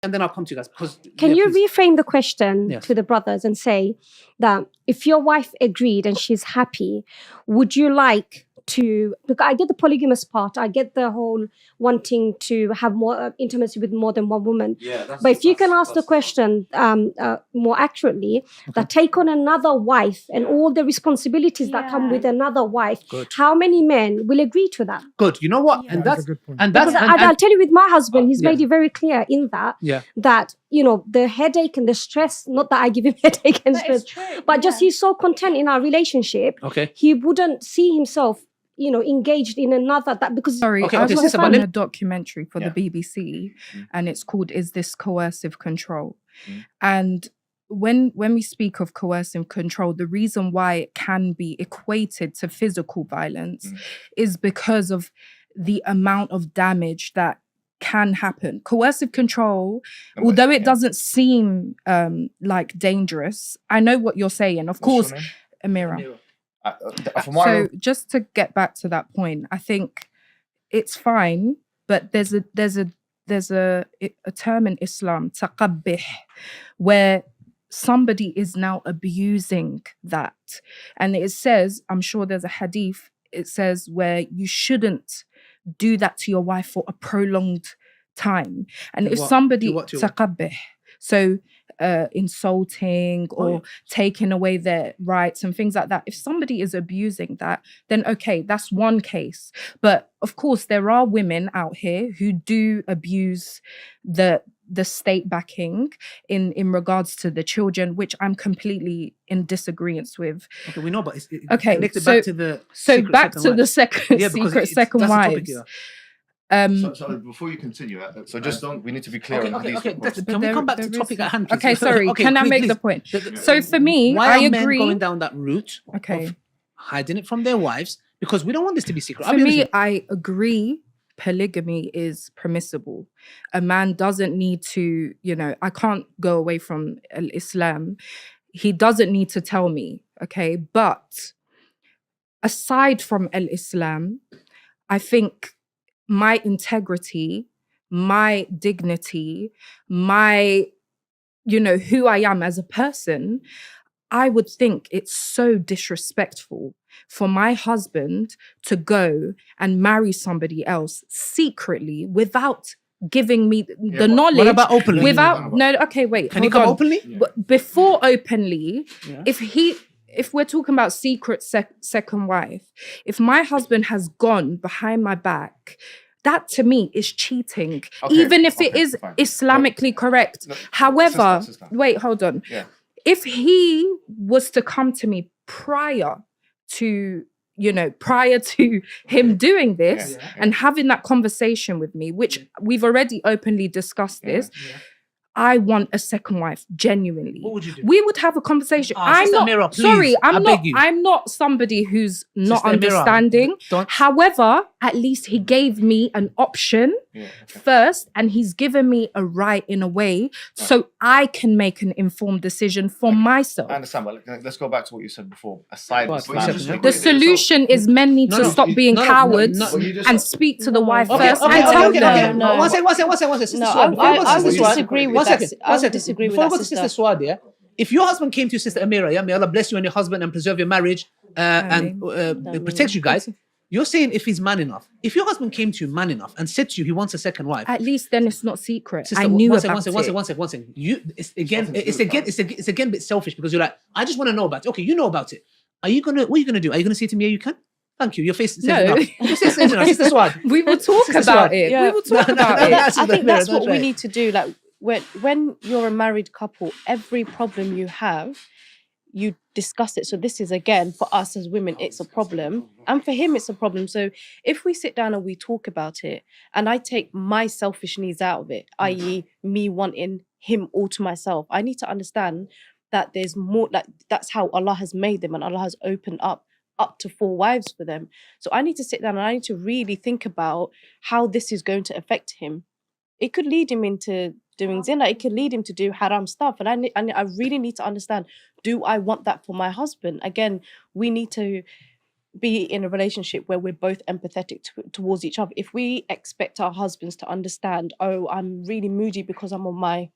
and then I'll come to you guys. Can you reframe the question to the brothers and say that if your wife agreed and she's happy, would you like to, because I get the polygamous part, I get the whole wanting to have more intimacy with more than one woman. But if you can ask the question more accurately, that take on another wife and all the responsibilities that come with another wife, how many men will agree to that? Good. You know what? And that's a good point. And I'll tell you, with my husband, he's made it very clear in that that the headache and the stress. Not that I give him headache and stress, but just he's so content in our relationship. Okay. He wouldn't see himself engaged in another because sorry, I was watching a documentary for the BBC and it's called "Is This Coercive Control?" And when we speak of coercive control, the reason why it can be equated to physical violence is because of the amount of damage that can happen. Coercive control, although it doesn't seem like dangerous, I know what you're saying. Of course, Amira. So just to get back to that point, I think it's fine, but there's a term in Islam, taqabbih, where somebody is now abusing that. And it says, I'm sure there's a hadith, it says where you shouldn't do that to your wife for a prolonged time. And if somebody taqabbih, so insulting or taking away their rights and things like that. If somebody is abusing that, then okay, that's one case. But of course, there are women out here who do abuse the state backing in regards to the children, which I'm completely in disagreement with. Okay, we know, but back to the second wives. So before you continue, we need to be clear on these. Can we come back to the topic at hand? Please? Okay, sorry. Can I make the point? So for me, why I are agree. Men going down that route of hiding it from their wives? Because we don't want this to be secret. For me, I agree. Polygamy is permissible. A man doesn't need to, I can't go away from Islam. He doesn't need to tell me, okay? But aside from Islam, I think my integrity, my dignity, my, who I am as a person, I would think it's so disrespectful for my husband to go and marry somebody else secretly without giving me the knowledge. What about openly? Can he come openly? Before openly, if we're talking about secret second wife, if my husband has gone behind my back, that to me is cheating, even if it is Islamically correct. However, wait, hold on. Yeah. If he was to come to me prior to him doing this and having that conversation with me, which we've already openly discussed this, I want a second wife, genuinely. What would you do? We would have a conversation. I'm not somebody who's not understanding. However, at least he gave me an option first, and he's given me a right in a way so I can make an informed decision for myself. I understand, but let's go back to what you said before. Aside the solution is men need to stop being cowards and speak to the wife first and tell them. One second. I would disagree with that. I would disagree with that. Before Sister Swad, if your husband came to you, Sister Amira, may Allah bless you and your husband and preserve your marriage and protect you guys. You're saying if he's man enough. If your husband came to you man enough and said to you he wants a second wife, at least then it's not secret. Sister, I knew one about it. One second. It's again a bit selfish because you're like, I just want to know about it. Okay, you know about it. What are you gonna do? Are you gonna say to me, yeah, you can? Thank you. Your face says enough. Sister Swad. We will talk about it. Yeah. We will talk about it. I think that's what we need to do. Like when you're a married couple, every problem you have, you discuss it. So this is, again, for us as women, it's a problem. And for him, it's a problem. So if we sit down and we talk about it, and I take my selfish needs out of it, i.e. me wanting him all to myself, I need to understand that there's more, like that's how Allah has made them, and Allah has opened up to 4 wives for them. So I need to sit down and I need to really think about how this is going to affect him. It could lead him into doing zina. It could lead him to do haram stuff. And I really need to understand, do I want that for my husband? Again, we need to be in a relationship where we're both empathetic towards each other. If we expect our husbands to understand, oh, I'm really moody because I'm on my,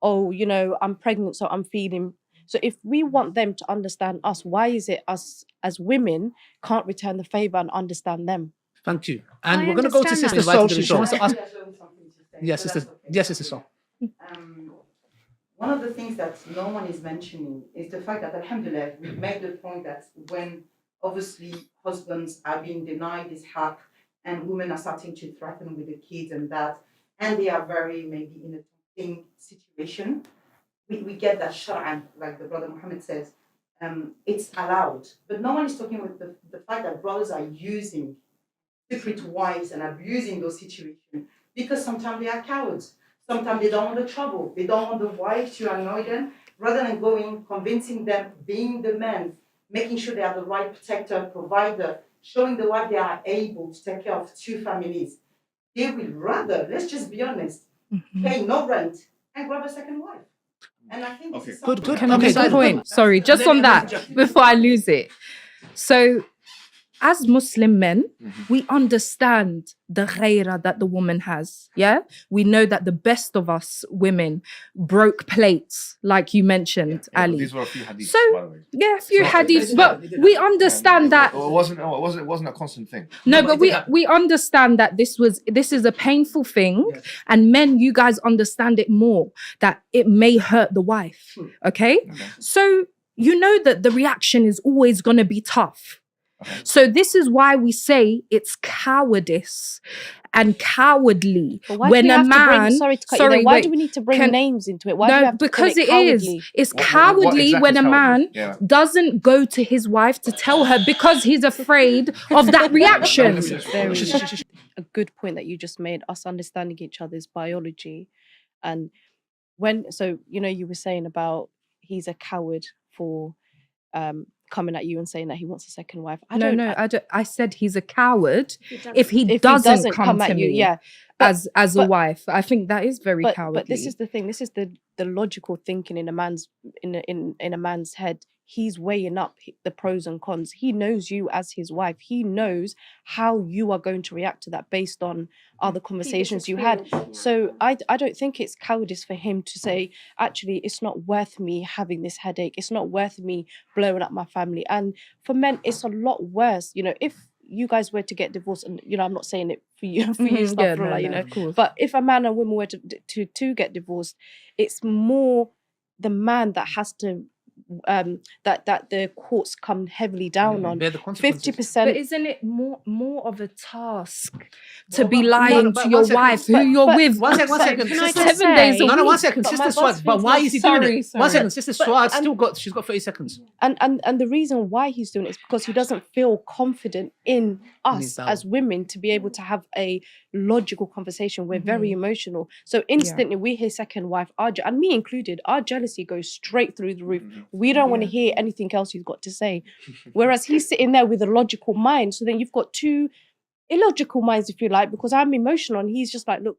oh, you know, I'm pregnant, so I'm feeling. So if we want them to understand us, why is it us as women can't return the favor and understand them? Thank you. And I we're going to go to understand Sister that. Sol. She wants to ask. Yes, Sister. Yes, Sister Sol. One of the things that no one is mentioning is the fact that, alhamdulillah, we've made the point that when obviously husbands are being denied this haq and women are starting to threaten with the kids and that, and they are very maybe in a thing situation, we get that shar'an, like the brother Muhammad says, it's allowed. But no one is talking about the fact that brothers are using secret wives and abusing those situations because sometimes they are cowards. Sometimes they don't want the trouble. They don't want the wife to annoy them. Rather than going, convincing them, being the man, making sure they are the right protector, provider, showing the wife they are able to take care of two families. They will rather, let's just be honest, pay no rent and grab a second wife. And I think Okay. Good. Can I make a point? Sorry, just on that, before I lose it. So, as Muslim men, we understand the ghaira that the woman has. Yeah, we know that the best of us women broke plates, like you mentioned, Ali. These were a few hadiths, So, by the way. yeah, a few hadiths, but we understand that. It wasn't a constant thing. No, but we understand that this is a painful thing, and men, you guys understand it more, that it may hurt the wife. Okay? So you know that the reaction is always gonna be tough. So this is why we say it's cowardice and cowardly when a man. Why do we need to bring names into it? Why do we have to because call it cowardly? it's cowardly exactly when a man doesn't go to his wife to tell her because he's afraid of that reaction. A good point that you just made, us understanding each other's biology. And you were saying about he's a coward for coming at you and saying that he wants a second wife. I said he's a coward if he doesn't come to me as a wife. I think that is very cowardly. But this is the thing. This is the logical thinking in a man's in a man's head. He's weighing up the pros and cons. He knows you as his wife. He knows how you are going to react to that based on other conversations you had. So I don't think it's cowardice for him to say, actually, it's not worth me having this headache. It's not worth me blowing up my family. And for men, it's a lot worse. You know, if you guys were to get divorced, and I'm not saying it for you, of course. But if a man and woman were to get divorced, it's more the man that has to that the courts come heavily down on. 50%. But isn't it more of a task to be lying to your wife who you're with? One second. Can I 7 days a week? No, 1 second. Sister Swat, but why is he doing it? Sorry. 1 second. Sister Swat she's got 30 seconds. And the reason why he's doing it is because he doesn't feel confident in us as women to be able to have a logical conversation. We're very emotional. So instantly we hear second wife, and me included, our jealousy goes straight through the roof. We don't want to hear anything else you've got to say. Whereas he's sitting there with a logical mind. So then you've got two illogical minds, if you like, because I'm emotional and he's just like, look,